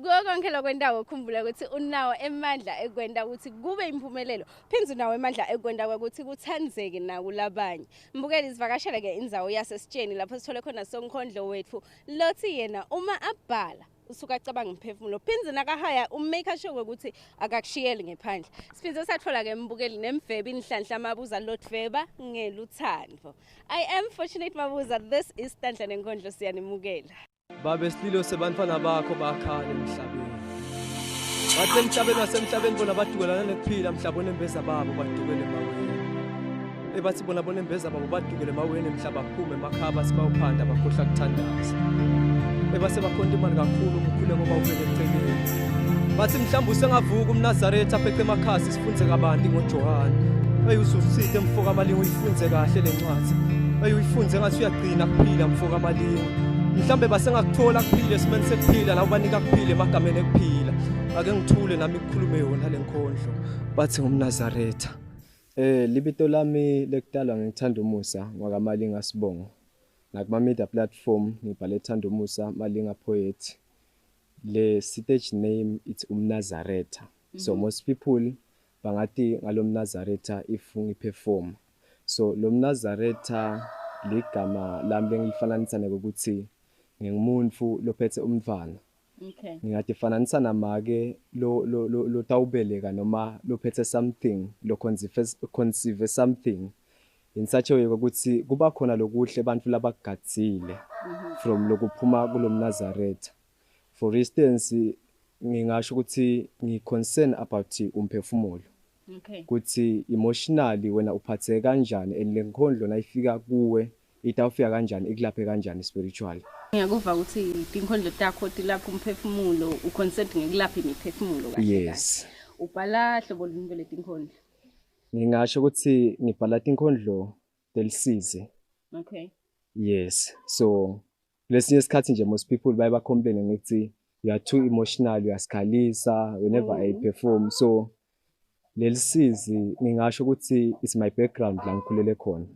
konke lokwendawo ukhumbula ukuthi unawo emandla ekwenda ukuthi kube impumelelo phinze unawo emandla ekwenda ukuthi kuthandzeke naku labanye. Mbukeli sivakashela ke indzawo yasesitsheni lapho sithole khona sonkondlo wethu lothi yena uma abhala usuka acabanga umphefumulo phinze nakahaya make sure ukuthi akakushiyeli ngephandle. Siphinze sathola ke mbukeli nemvebe inhlanhla mabuza lotveba ngeluthando. I am fortunate mabuza, this is Tandla nenkondlo siyanimukela. Babe sililo sebantwana bakho bakhala emhlabeni. Bathi emhlabeni wasemhlabeni bona badukelana nekuphila mhlabona embeza babo badukele emaweni. Bathi bona embeza babo badukele emaweni emhlaba aphume emakhaba sibawuphanda bakhohlwa kuthandaza. Base bakhonta imali kakhulu umkhule ngoba uvele eceleni. Bathi mhlawumbe usengavuka Umnazaretha aphethe emakhasi sifunze kabanti ngoJohane. Uyususithe mfoka amalingo uyifunze kahle lencwadi. Uyifunze ngathi uyagcina kuphila mfoka amalingo. Mhlambe basengakuthola kuphile simene sekuphila nawo banika kuphile emagameni ekuphila. Ake ngithule nami ukukhulume yona lenkondlo. Bathi ngumnazaretha. Libito lami lekutalwa ngithanda umusa ngakamalinga sibongo. Nakuma media platform ngibhale Thanda Umusa Malinga Poet. Le stage name it's Umnazaretha. So most people bangathi ngalomnazaretha if ngiperform. So lomnazaretha ligama lami lengilifananisa ngokuthi ngingumuntu lophethe umntwana. Okay. Ngingadefananisa namake lo tawubeleka noma lophethe something lo conceive something. In such a way ukuthi kuba khona lokuhle abantu labagadzile from lokuphuma kulomnazaretha. For instance ngingasho ukuthi ngiconcern about umphefumulo. Okay. Kuthi emotionally wena uphatheke kanjani lenkondlo nayifika kuwe itawufika kanjani ikulaphe kanjani spiritually. Ngiyakuva ukuthi inkondlo takho tilapha umphefumulo uconcern ngekulapha imiphefumulo kahle. Yes. Ubhala hlobo luni le tinkondlo? Ngingasho ukuthi ngibhala tinkondlo delisize. Okay. Yes. So lesinye isikhathi nje most people baye complain ngithi you are too emotional, uyasikhalisa whenever I perform. So lelisizi ngingasho ukuthi it's my background la ngikhulele khona.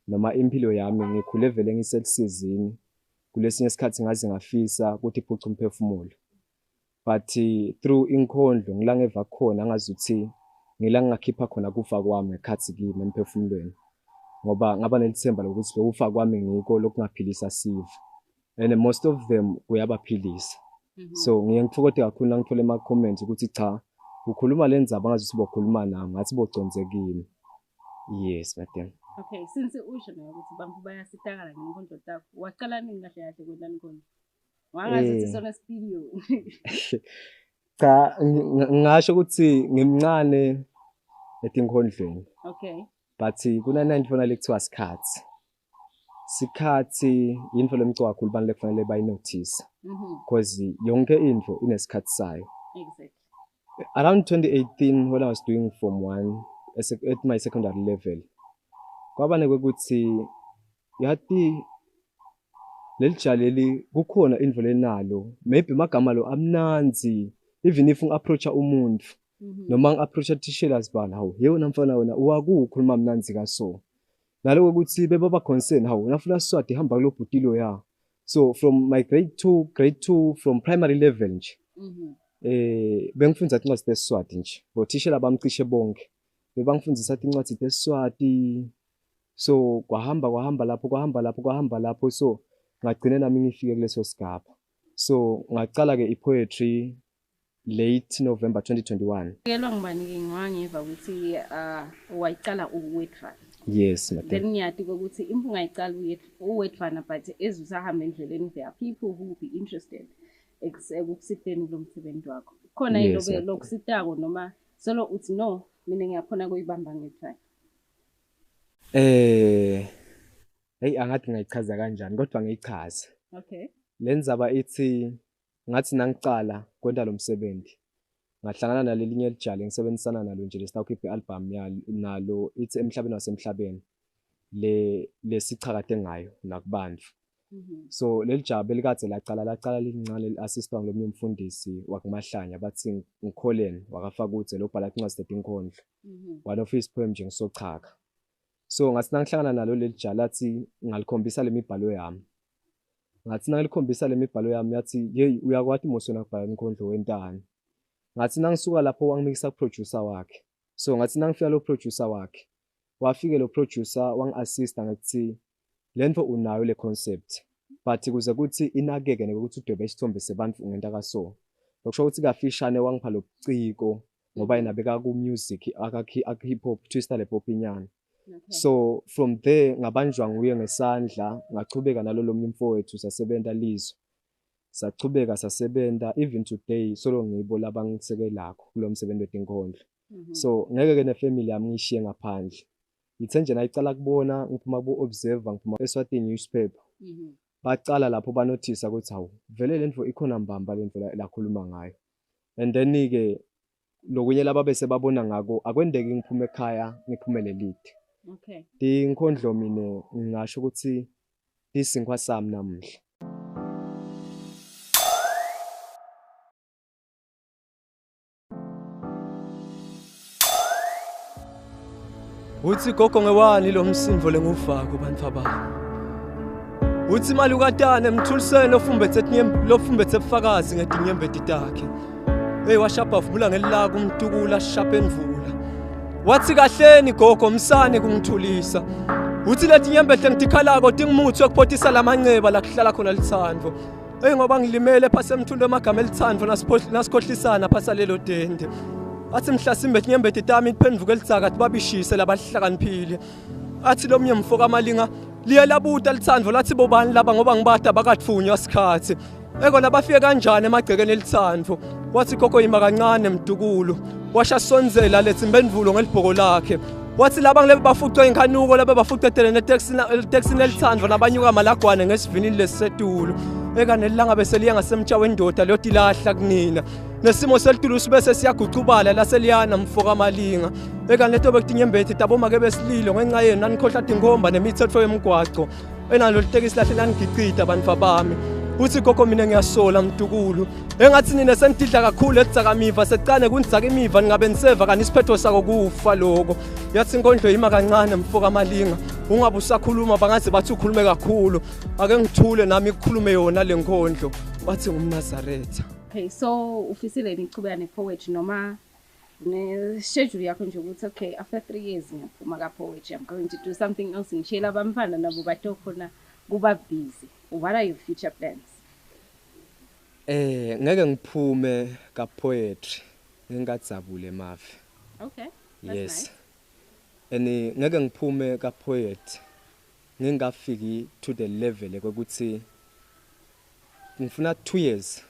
Noma impilo yami ngikhule vele ngiselisizini. Kulesinye isikhathi ngaze ngafisa ukuthi iphuca umphefumulo. But through inkondlo ngilangeva khona ngazuthi ngila ngakhipha khona kufa kwami ngekhathi kimi emphefumulweni. Ngoba ngaba nelithemba lokuthi lokufa kwami ngiko lokungaphilisa sive. And most of them kuyabaphilisa. So ngiyengifokode kakhulu ngithola ema comments ukuthi cha ukhuluma lenzaba ngazuthi bokhuluma nami ngathi bocondzekile. Yes madam. Okay, since usho nayo ukuthi bantu bayasitakala ngenkondlo takho. Waqala nini kahle kahle kwenda inkondlo? Wangazuthi sona studio. Cha ngisho ukuthi ngimncane etinkondlweni. Okay. But kuna 9 fona lekuthiwa sikhathi. Sikhathi into lemculo kakhulu bani lekufanele bayi notice. Because yonke info inesikhathi sayo. Exactly. Around 2018 when I was doing Form 1 at my secondary level. Kwabane kwekuthi yathi lelijaleli kukhona info lenalo maybe magama lo amnanzi even if ngiapproacha umuntu noma ngiapproacha tishela sibana hawo yena mfana wena uwakukhuluma mnanzi kaso nalo ukuthi beba concern hawo nafuna Swati hamba kulo bhutilo ya. So from my grade 2 from primary level nje bengifundza incwadi tesiswati nje botishela bamcishe bonke bebangifundisa incwadi tesiswati. So kwahamba lapho so ngagcina nami ngifike kuleso sigaba. So ngaqala ke ipoetry late November 2021. Kelwa ngibani ke ngiwangiva ukuthi wayiqala uwethfana. Yes madam. Then ngiyathi ukuthi impunga ayiqala uwethfana but ezusahamba endleleni there are people who will be interested ekusitheni kulomsebenzi wakho. Khona into lokusitako noma solo uthi no mina ngiyakhona kuyibamba ngekhaya. Hey angathi ngayichaza kanjani kodwa ngiyichaza. Okay. Lenzaba ithi ngathi nangicala kwenta lo msebenzi ngahlangana nalelinye elijali ngisebenzisana nalo nje lesitawukhipha ialbum nalo ithi emhlabeni wasemhlabeni lesichakade ngayo nakubantu. So lelijabu elikade lacala lincane assistwa ngolomnye umfundisi wakumahlanya bathi ngikholeni wakafakuthe lobhala incwadi zetinkondlo. One of his poems nje ngisochaka. So ngathi nangihlangana nalo lelijala athi ngalikhombisa lemibhalo yami. ngathi nangilikhombisa lemibhalo yami yathi hey uyakwazi mosona kubhala nenkondlo wentana. Ngathi nangisuka lapho wangimikisa producer wakhe. So ngathi nangifika lo producer wakhe wafike lo producer wangi-assista ngathi lento unayo le concept but kuze kuthi inakeke nokuthi udwebe isithombe sebantu ngento akaso. Lokusho ukuthi kafishane wangipha lobuciko ngoba yena beka ku music akakhi hip hop twister le pop inyana. So from there ngabanjwa nguye ngesandla ngachubeka nalo mnye mfowethu sasebenza Lizo. Sachubeka sasebenta even today solo ngibo labangisekelakho kulo msebenzi wenkondlo. So ngeke ke nefamily yami ngishiye ngaphandle. Ithe nje nayicala kubona ngiphuma ku observer ngiphuma eSwati newspaper. Bacala lapho banothisa ukuthi hawu vele lento ikhona mbamba lento lakhuluma ngayo. And then ke lokunye laba bese babona ngako akwendeki ngiphume ekhaya ngiphumele lead. Okay. Inkondlo mina ngingasho ukuthi isinkwa sami namuhla. Uthi gogo ngewani lo msimvo lengufaka kubantu abami. Uthi imali ukatane emthulisene lofumbethe bufakazi ngedinyembeti takhe. Hey washapa vula ngelilaka umtukula shapa envula. Wathi kahleni gogo msane kungithulisa. Uthi lethi nyembeti ngidikhalako dingimuthi wokuphothisa lamanceba la kuhlala khona lithandvo. Hey ngoba ngilimele phase emthundo emagama elithandvo nasikhohlisana phasa lelo dende. Athi mhlasimbe nyembeti tami iphenduka elitsaka athi babishise labahlakaniphile. Athi lo mnye mfoka amalinga liye labuta lithandvo lathi bobani laba ngoba ngibada bakatfunywa isikhathi. Ekona bafike kanjani emagcekeni elithandvo. Wathi gogo yima kancane mdukulu. Washa sonzela lethi imbendulo ngelibhoko lakhe. Wathi laba ngilebe bafucwe inkhanuko laba bafucetele netaxini elithandvo nabanyuka malagwane ngesivinini lesisetulu. Eka nelanga bese liya ngasemtsha wendoda loti lahla kunina. Nesimo selitulu sibese siyagucubala la seliyana mfoka amalinga. Eka neto bekutinyembeti taboma ke besililo ngenxa yena nanikhohla ingomba nemithetho yemgwaqo. Enalo litekisi lahle nanigicita abantu bami. Uthi gogo mina ngiyasola mdukulu. Engathi nina sengididla kakhulu etsakamiva secane kundzaka imiva ningabe niseva kanisiphetho sako kufa lokho. Yathi inkondlo yima kancane mfoka amalinga. Ungabe usakhuluma bangaze bathi ukhulume kakhulu. Ake ngithule nami ukukhulume yona lenkondlo. Bathi Umnazaretha. Okay, so ufisile nichubeka ne-poetry noma ne-schedule yakho nje ukuthi okay after 3 years ngiyaphuma ka-poetry I'm going to do something else ngishela abamfana nabo bato khona kuba busy. What are your future plans? Ngeke ngiphume ka-poetry ngingadzabule mavi. Okay, that's yes. Nice. Ngeke ngiphume ka-poet ngingafiki to the level ukuthi ngifuna 2 years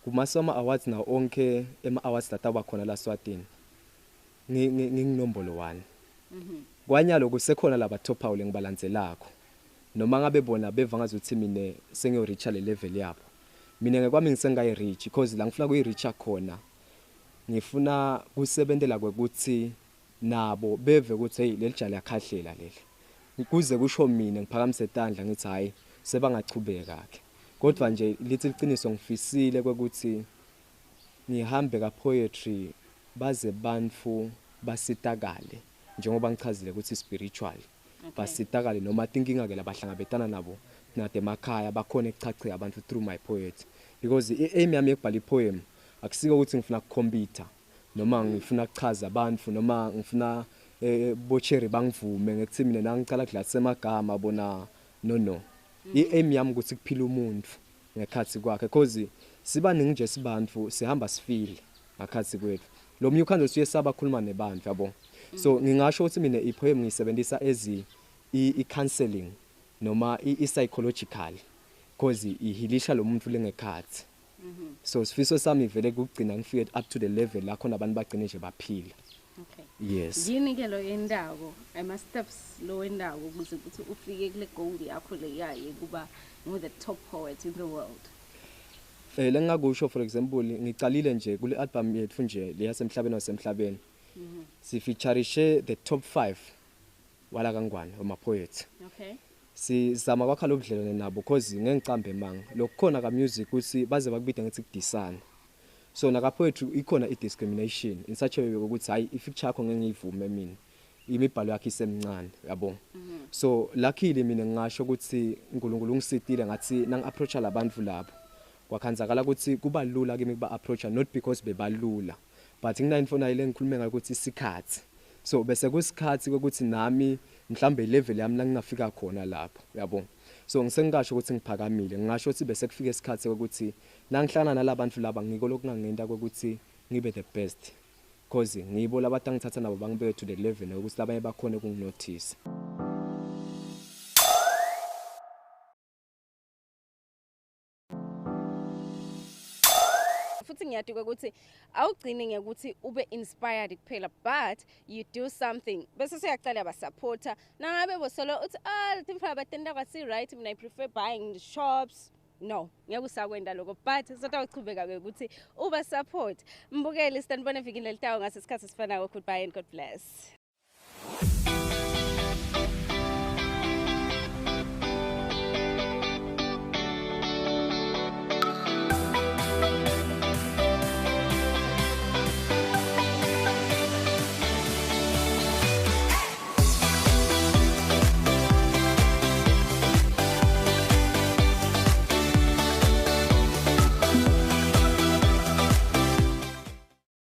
kumasoma awards na onke ema-awards lataba khona la Swatini nginginombolo 1. Kwanyalo kusekhona laba top awule ngibalandzelakho noma ngabe bona beva ngazuthi mina sengiyoreach le level yabo. Mina ngekwami ngisengayi-reach because la ngifuna kuyi-reach khona ngifuna kusebentela kwekuthi nabo beve ukuthi hey leli jali yakhahlela leli kuze kusho mina ngiphakamise Tandla ngithi hayi sebangachubeka ke. Kodwa nje lithi iqiniso ngifisile kwekuthi ngihambe ka-poetry baze bantu basitakale njengoba ngichazile ukuthi spiritual. Basitakale noma inkinga ke labahlangabetana nabo nade emakhaya bakhona ekuchache abantu through my poetry because i-aim yami yokubhala i-poem akusiko ukuthi ngifuna ukukhompyutha noma ngifuna ukuchaza abantu noma ngifuna bocheri bangivume ngekuthi mina nangicala kudlala semagama bona no. I-aim yami ukuthi kuphila umuntu ngekhathi kwakhe because sibaningi nje sibantu sihamba sifile ngakhathi kwethu. Lo mnyukhanzo siyesaba khuluma nebantu yabo. So ngingasho ukuthi mina i-poem ngiyisebenzisa i-counseling noma i-psychological because ihilisha lo muntu lengekhathi. So sifiso sami vele kugcina ngifike up to the level la khona abantu bagcine nje baphila. Okay. Yes. Yini ke lo yendawo ama steps lo yendawo ukuze ukuthi ufike kule goal yakho le yaye kuba the top poet in the world? Lengakusho for example ngicalile nje kule album yethu nje leyasemhlabeni wasemhlabeni. Sifeaturishe the top 5 wala kangwane ama poets. Okay. Sizama kwakha lobudlelwane nabo because ngengicambe manga lokukhona ka music ukuthi baze bakubide ngithi kudisana. So naka poetry ikhona i discrimination in such a way ukuthi hayi ifeature yakho ngeke ngiyivume mina imibhalo yakhe isemncane yabo. So luckily mina ngingasho ukuthi uNkulunkulu ungisitile ngathi nang approach labantu labo kwakhanzakala ukuthi kuba lula kimi kuba approach not because bebalula but ngina ile ngikhulume ngayo ukuthi isikhathi. So bese kusikhathi ukuthi nami mhlambe level yami la ngingafika khona lapho yabo. So ngisengasho ukuthi ngiphakamile ngingasho ukuthi bese kufika isikhathi ukuthi nangihlangana nalabantu laba ngiko lokungangenda ukuthi ngibe the best because ngibo labantu angithatha nabo bangibeke to the level ukuthi labanye bakhona ukunginotice. Futhi ngiyaduka ukuthi awugcini ngekuthi ube inspired kuphela but you do something bese siyaqala abasupporter nangabe bosolo uthi the mfana batenda kwasi right mina I prefer buying the shops. No, ngeke usakwenda lokho but sotha uchubeka ukuthi uba support mbukeli standbone vikini lelitawo ngasesikhathi sifanayo. Goodbye and God bless.